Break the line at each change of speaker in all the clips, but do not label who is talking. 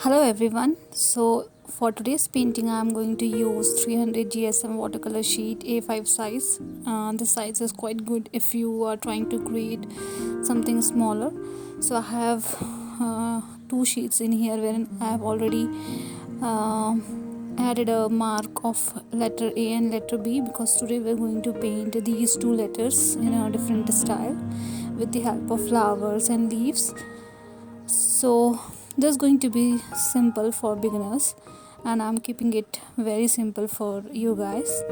Hello everyone. So for today's painting I am going to use 300 GSM watercolor sheet A5 size. The size is quite good if you are trying to create something smaller. So I have two sheets in here wherein I have already uh, added a mark of letter A and letter B, because today we're going to paint these two letters in a different style with the help of flowers and leaves. So this is going to be simple for beginners, and I'm keeping it very simple for you guys.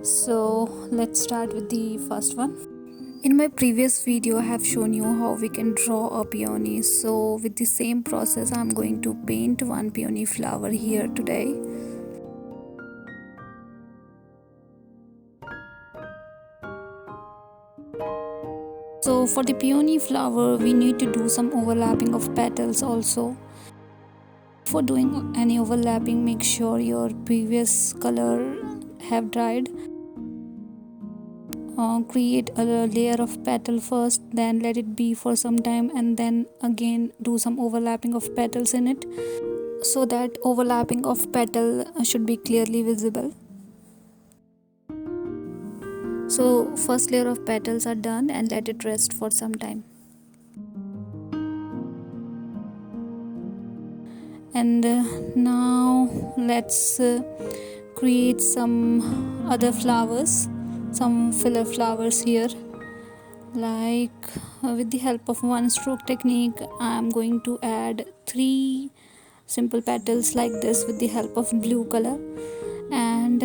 So let's start with the first one. In my previous video I have shown you how we can draw a peony. So with the same process I'm going to paint one peony flower here today. So for the peony flower we need to do some overlapping of petals also. For doing any overlapping, make sure your previous color have dried. Create a layer of petal first, then let it be for some time, and then again do some overlapping of petals in it, so that overlapping of petal should be clearly visible. So first layer of petals are done, and let it rest for some time. And now let's create some other flowers, some filler flowers here. Like with the help of one stroke technique I am going to add 3 simple petals like this with the help of blue color. And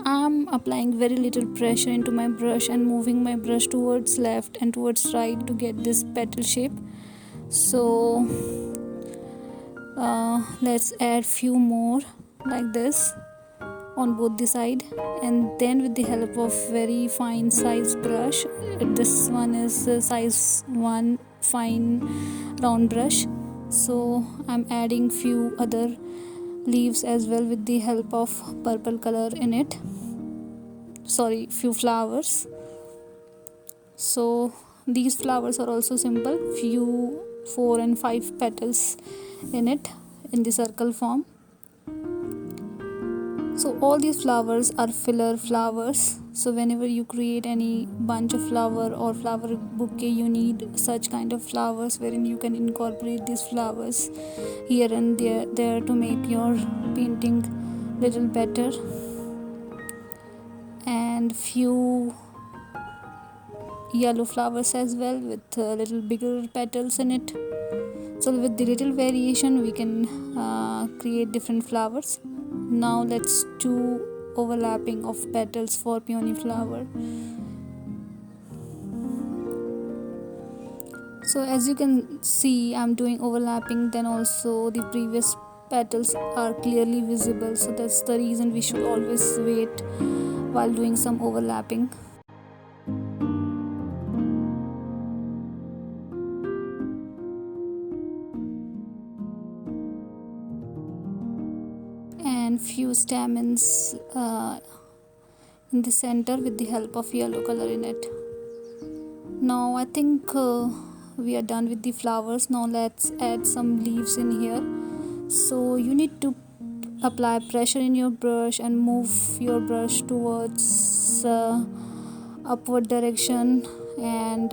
I'm applying very little pressure into my brush and moving my brush towards left and towards right to get this petal shape. So let's add few more like this on both the side, and then with the help of very fine size brush, this one is size 1 fine round brush, so I'm adding few other leaves as well with the help of purple color in it, sorry, few flowers. So these flowers are also simple, few 4 and 5 petals in it in the circle form. So all these flowers are filler flowers. So whenever you create any bunch of flower or flower bouquet, you need such kind of flowers wherein you can incorporate these flowers here and there to make your painting little better. And few yellow flowers as well with little bigger petals in it. So with the little variation we can create different flowers. Now let's do overlapping of petals for peony flower. So as you can see I'm doing overlapping, then also the previous petals are clearly visible, so that's the reason we should always wait while doing some overlapping. And few stamens in the center with the help of yellow color in it. Now I think we are done with the flowers. Now let's add some leaves in here. So you need to apply pressure in your brush and move your brush towards upward direction and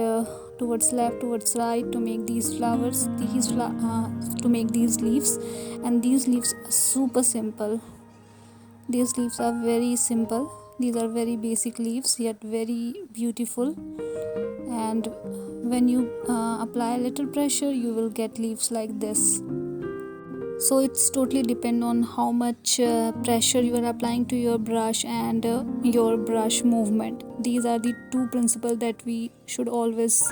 towards left, towards right to make these flowers, to make these leaves. And these leaves are super simple. These leaves are very simple. These are very basic leaves yet very beautiful. And when you apply a little pressure, you will get leaves like this. So it's totally depend on how much pressure you are applying to your brush and your brush movement. These are the two principles that we should always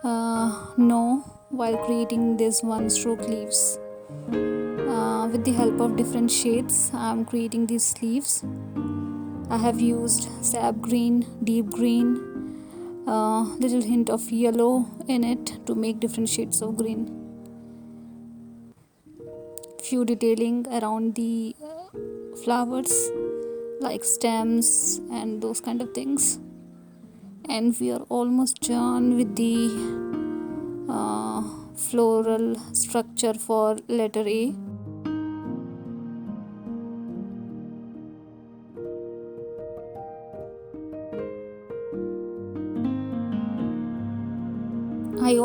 know while creating this one stroke leaves. With the help of different shades I am creating these leaves. I have used sap green, deep green, little hint of yellow in it to make different shades of green. Few detailing around the flowers like stems and those kind of things. And we are almost done with the floral structure for letter A.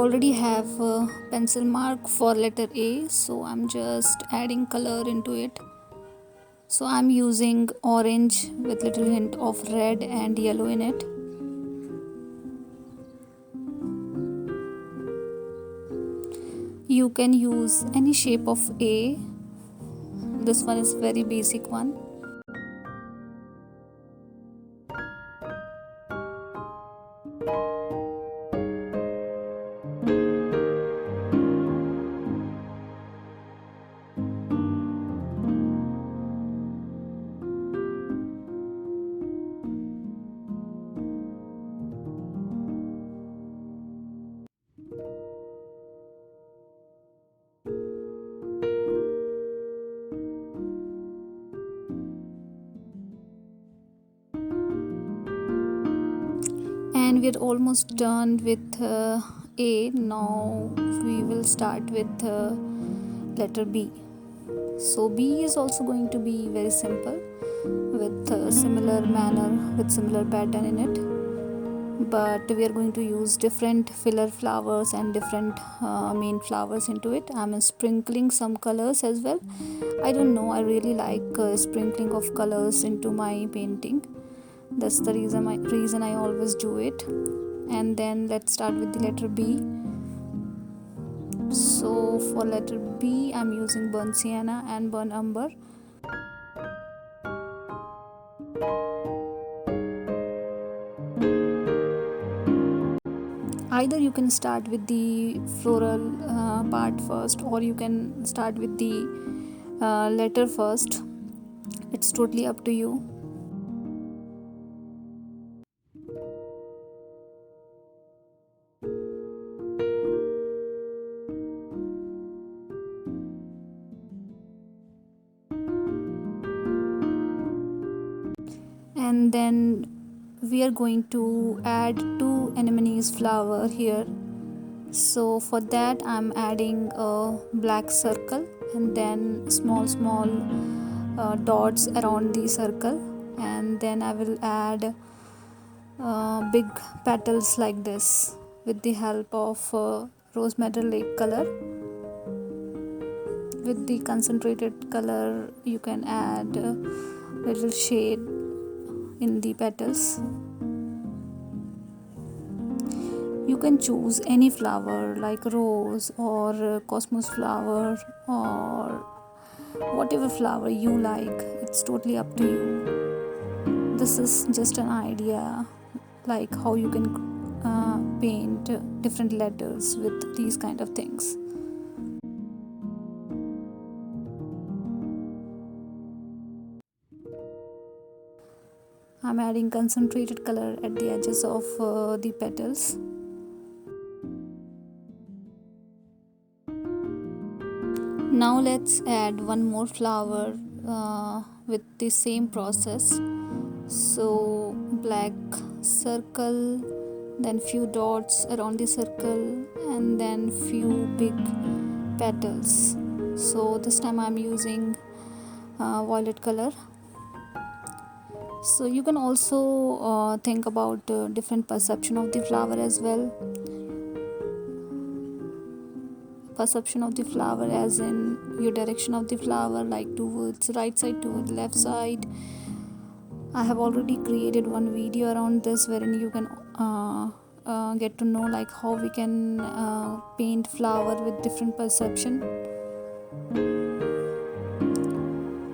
already have a pencil mark for letter A, so I'm just adding color into it. So I'm using orange with little hint of red and yellow in it. You can use any shape of A. This one is very basic one. And we're almost done with A. Now we will start with letter B. So B is also going to be very simple, with similar manner, with similar pattern in it, but we are going to use different filler flowers and different main flowers into it. I'm sprinkling some colors as well. I don't know, I really like sprinkling of colors into my painting. That's the reason I always do it. And then let's start with the letter B. So for letter B, I'm using burnt sienna and burnt umber. Either you can start with the floral part first, or you can start with the letter first. It's totally up to you. And then we are going to add two anemones flower here. So for that I'm adding a black circle and then small dots around the circle, and then I will add big petals like this with the help of rose madder lake color. With the concentrated color you can add a little shade in the petals. You can choose any flower like rose or cosmos flower or whatever flower you like. It's totally up to you. This is just an idea, like how you can paint different letters with these kind of things. I'm adding concentrated color at the edges of the petals. Now let's add one more flower with the same process. So black circle, then few dots around the circle, and then few big petals. So this time I'm using violet color. So you can also think about different perception of the flower as well. Perception of the flower as in your direction of the flower, like towards right side, towards left side. I have already created one video around this wherein you can get to know like how we can paint flower with different perception.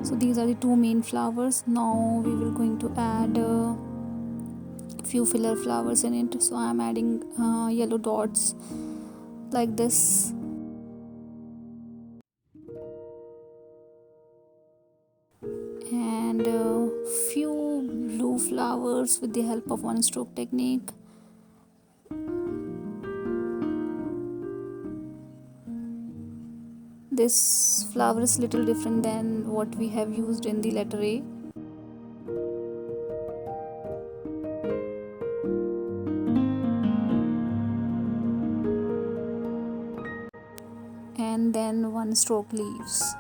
So these are the two main flowers. Now we will going to add few filler flowers in it. So I am adding yellow dots like this. And few blue flowers with the help of one stroke technique. This flower is little different than what we have used in the letter A. And then one stroke leaves.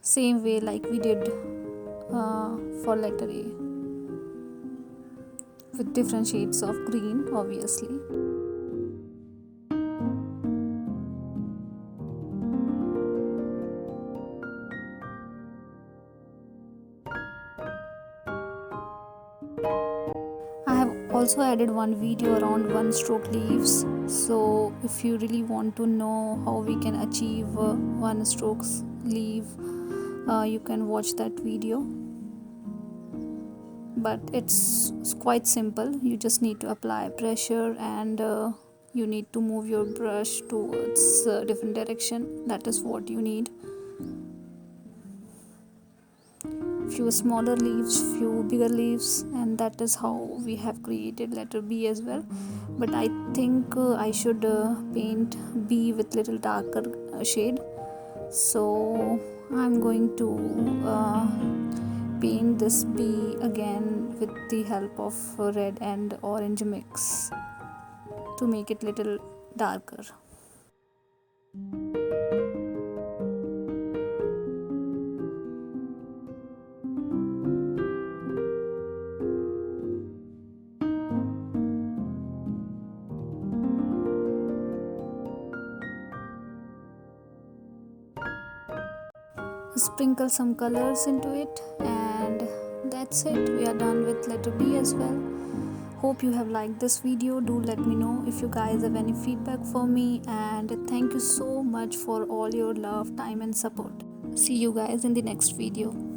Same way like we did for letter A. with different shades of green, obviously. I have also added one video around one stroke leaves. So if you really want to know how we can achieve one strokes leaf, you can watch that video. But it's quite simple. You just need to apply pressure, and you need to move your brush towards different direction. That is what you need. Few smaller leaves, few bigger leaves, and that is how we have created letter B as well. But I think I should paint B with little darker shade. So I'm going to paint this B again with the help of red and orange mix to make it little darker. Sprinkle some colors into it, and that's it. We are done with letter B as well. Hope you have liked this video. Do let me know if you guys have any feedback for me, and thank you so much for all your love, time and support. See you guys in the next video.